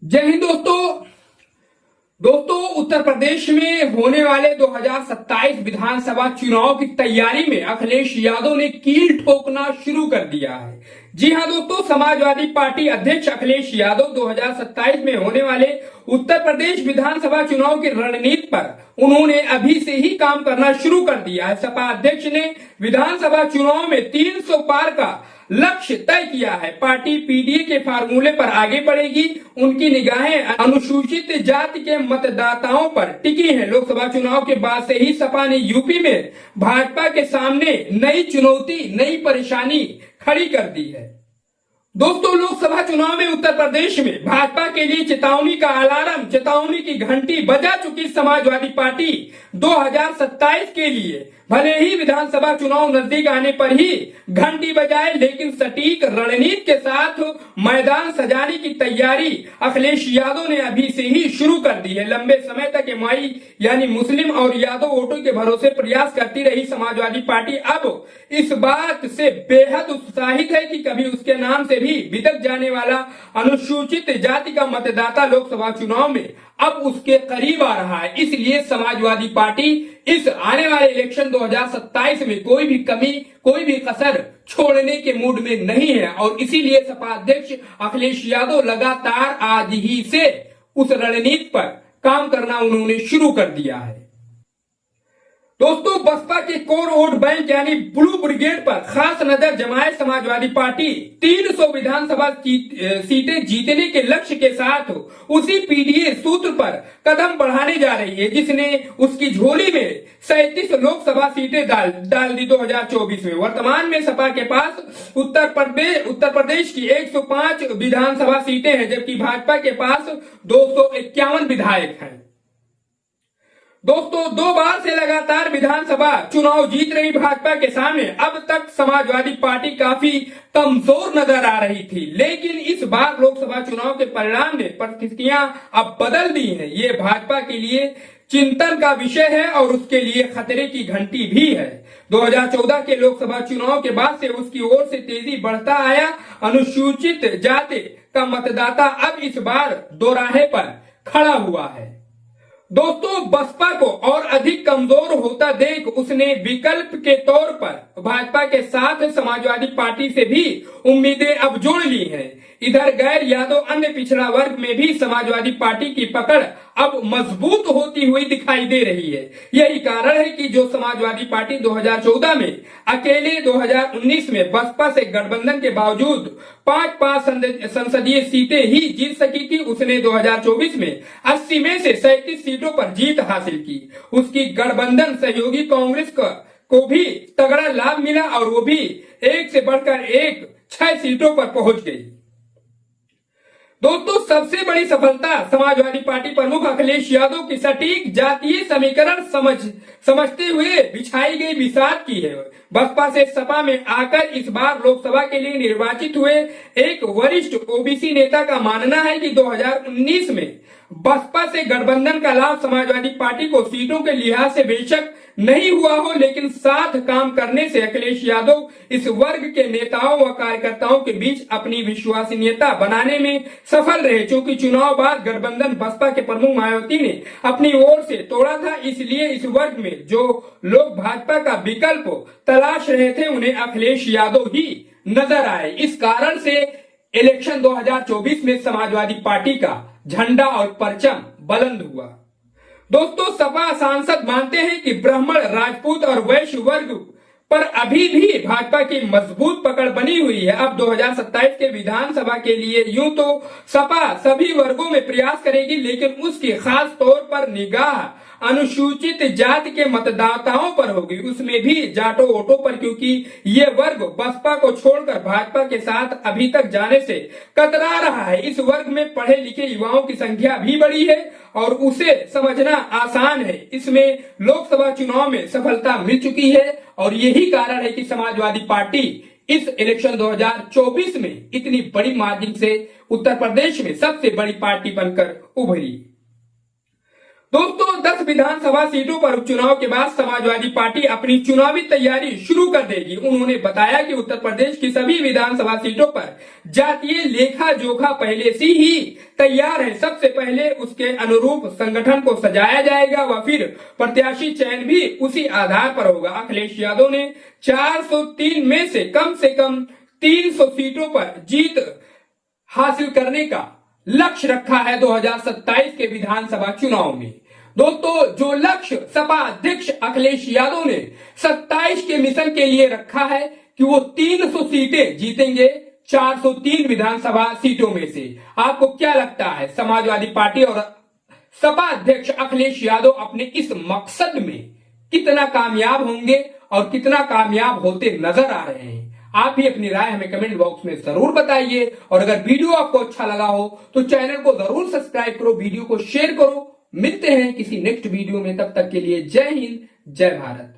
जय हिंद दोस्तों उत्तर प्रदेश में होने वाले 2027 विधानसभा चुनाव की तैयारी में अखिलेश यादव ने कील ठोकना शुरू कर दिया है। जी हां दोस्तों, समाजवादी पार्टी अध्यक्ष अखिलेश यादव 2027 में होने वाले उत्तर प्रदेश विधानसभा चुनाव की रणनीति पर उन्होंने अभी से ही काम करना शुरू कर दिया है। सपा अध्यक्ष ने विधानसभा चुनाव में 300 पार का लक्ष्य तय किया है। पार्टी पीडीए के फार्मूले पर आगे बढ़ेगी। उनकी निगाहें अनुसूचित जाति के मतदाताओं पर टिकी हैं। लोकसभा चुनाव के बाद से ही सपा ने यूपी में भाजपा के सामने नई चुनौती, नई परेशानी खड़ी कर दी है। दोस्तों, लोकसभा चुनाव में उत्तर प्रदेश में भाजपा के लिए चेतावनी का अलार्म, चेतावनी की घंटी बजा चुकी समाजवादी पार्टी 2027 के लिए भले ही विधानसभा चुनाव नजदीक आने पर ही घंटी बजाए, लेकिन सटीक रणनीति के साथ मैदान सजाने की तैयारी अखिलेश यादव ने अभी से ही शुरू कर दी है। लंबे समय तक एमआई यानी मुस्लिम और यादव वोटों के भरोसे प्रयास करती रही समाजवादी पार्टी अब इस बात से बेहद उत्साहित है कि कभी उसके नाम से भी बिदक जाने वाला अनुसूचित जाति का मतदाता लोकसभा चुनाव में अब उसके करीब आ रहा है। इसलिए समाजवादी पार्टी इस आने वाले इलेक्शन 2027 में कोई भी कमी, कोई भी कसर छोड़ने के मूड में नहीं है और इसीलिए सपा अध्यक्ष अखिलेश यादव लगातार आज ही से उस रणनीति पर काम करना उन्होंने शुरू कर दिया है। दोस्तों, बसपा के कोर वोट बैंक यानी ब्लू ब्रिगेड पर खास नजर जमाए समाजवादी पार्टी 300 विधानसभा सीटें जीतने के लक्ष्य के साथ उसी पीडीए सूत्र पर कदम बढ़ाने जा रही है, जिसने उसकी झोली में 37 लोकसभा सीटें डाल दी 2024 में। वर्तमान में सपा के पास उत्तर प्रदेश की 105 विधानसभा सीटें हैं, जबकि भाजपा के पास 251 विधायक हैं। दोस्तों, 2 बार से लगातार विधानसभा चुनाव जीत रही भाजपा के सामने अब तक समाजवादी पार्टी काफी कमजोर नजर आ रही थी, लेकिन इस बार लोकसभा चुनाव के परिणाम ने परिस्थितियां अब बदल दी हैं। ये भाजपा के लिए चिंतन का विषय है और उसके लिए खतरे की घंटी भी है। 2014 के लोकसभा चुनाव के बाद से उसकी ओर से तेजी बढ़ता आया अनुसूचित जाति का मतदाता अब इस बार दोराहे पर खड़ा हुआ है। दोस्तों, बसपा को और अधिक कमजोर होता देख उसने विकल्प के तौर पर भाजपा के साथ समाजवादी पार्टी से भी उम्मीदें अब जोड़ ली हैं। इधर गैर यादव अन्य पिछड़ा वर्ग में भी समाजवादी पार्टी की पकड़ अब मजबूत होती हुई दिखाई दे रही है। यही कारण है कि जो समाजवादी पार्टी 2014 में अकेले 2019 में बसपा से गठबंधन के बावजूद 5 संसदीय सीटें ही जीत सकी थी, उसने 2024 में 80 में से 37 सीटों पर जीत हासिल की। उसकी गठबंधन सहयोगी कांग्रेस को भी तगड़ा लाभ मिला और वो भी एक से बढ़कर एक 6 सीटों पर पहुंच गई। दोस्तों, सबसे बड़ी सफलता समाजवादी पार्टी प्रमुख अखिलेश यादव की सटीक जातीय समीकरण समझते हुए बिछाई गई बिसात की है। बसपा से सपा में आकर इस बार लोकसभा के लिए निर्वाचित हुए एक वरिष्ठ ओबीसी नेता का मानना है कि 2019 में बसपा से गठबंधन का लाभ समाजवादी पार्टी को सीटों के लिहाज से बेशक नहीं हुआ हो, लेकिन साथ काम करने से अखिलेश यादव इस वर्ग के नेताओं व कार्यकर्ताओं के बीच अपनी विश्वसनीयता बनाने में सफल रहे। चूंकि चुनाव बाद गठबंधन बसपा के प्रमुख मायावती ने अपनी ओर से तोड़ा था, इसलिए इस वर्ग में जो लोग भाजपा का विकल्प तलाश रहे थे उन्हें अखिलेश यादव ही नजर आए। इस कारण से इलेक्शन 2024 में समाजवादी पार्टी का झंडा और परचम बुलंद हुआ। दोस्तों, सपा सांसद मानते हैं कि ब्राह्मण, राजपूत और वैश्य वर्ग पर अभी भी भाजपा की मजबूत पकड़ बनी हुई है। अब 2027 के विधानसभा के लिए यूं तो सपा सभी वर्गों में प्रयास करेगी, लेकिन उसकी खास तौर पर निगाह अनुसूचित जाति के मतदाताओं पर होगी, उसमें भी जाटो वोटों पर, क्योंकि ये वर्ग बसपा को छोड़कर भाजपा के साथ अभी तक जाने से कतरा रहा है। इस वर्ग में पढ़े लिखे युवाओं की संख्या भी बड़ी है और उसे समझना आसान है। इसमें लोकसभा चुनाव में सफलता मिल चुकी है और यही कारण है कि समाजवादी पार्टी इस इलेक्शन 2024 में इतनी बड़ी मार्जिन से उत्तर प्रदेश में सबसे बड़ी पार्टी बनकर उभरी। दोस्तों 10 विधानसभा सीटों पर उपचुनाव के बाद समाजवादी पार्टी अपनी चुनावी तैयारी शुरू कर देगी। उन्होंने बताया कि उत्तर प्रदेश की सभी विधानसभा सीटों पर जातीय लेखा जोखा पहले से ही तैयार है। सबसे पहले उसके अनुरूप संगठन को सजाया जाएगा व फिर प्रत्याशी चयन भी उसी आधार पर होगा। अखिलेश यादव ने 403 में से कम 300 सीटों पर जीत हासिल करने का लक्ष्य रखा है 2027 के विधानसभा चुनाव में। दोस्तों जो लक्ष्य सपा अध्यक्ष अखिलेश यादव ने 27 के मिशन के लिए रखा है कि वो 300 सीटें जीतेंगे 403 विधानसभा सीटों में से। आपको क्या लगता है, समाजवादी पार्टी और सपा अध्यक्ष अखिलेश यादव अपने इस मकसद में कितना कामयाब होंगे और कितना कामयाब होते नजर आ रहे हैं? आप भी अपनी राय हमें कमेंट बॉक्स में जरूर बताइए और अगर वीडियो आपको अच्छा लगा हो तो चैनल को जरूर सब्सक्राइब करो, वीडियो को शेयर करो। मिलते हैं किसी नेक्स्ट वीडियो में, तब तक के लिए जय हिंद जय भारत।